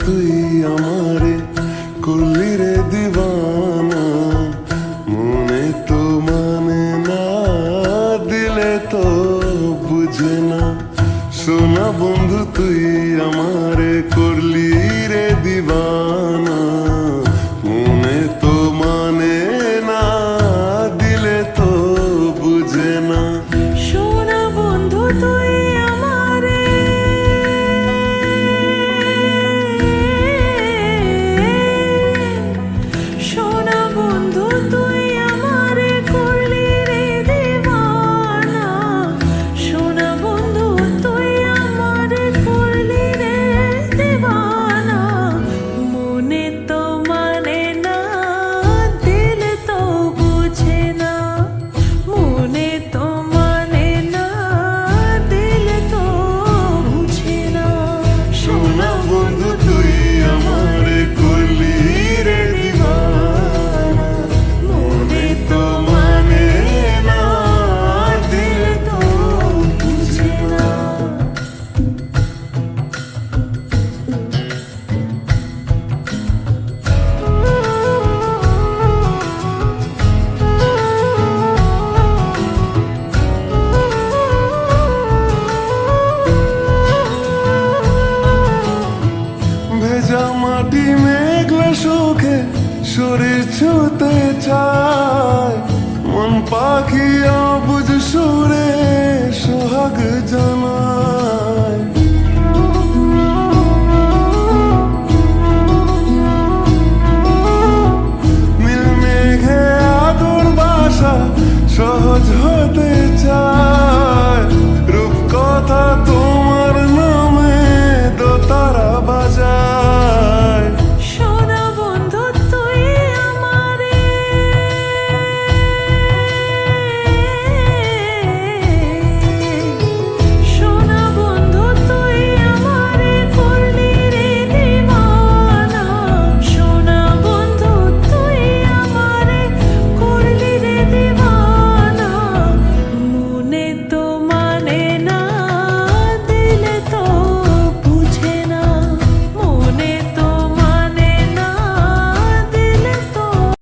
তুই আমারে করলি রে দিবানা, মনে তো মানে না, দিলে তো বুঝে না। সোনা বন্ধু তুই আমারে করলি রে দিবানা, মনে তো মানে না, দিলে তো বুঝে না। সোনা বন্ধু তুই আমারে সোনা বন্ধু তুই আমারে করলি রে দিবানা, সোনা বন্ধু তুই আমারে করলি রে দিবানা, মনে তো মানে না, দিল তো বুঝে না, মনে তো মানে না, দিল তো বুঝে না। সোনা বন্ধু তুই আমারে করলি রে দিবানা, মনে তো মানে না, দিল তো বুঝে না। ভেজা মাটি মেঘলা সুখে শরীর ছুতে চায়।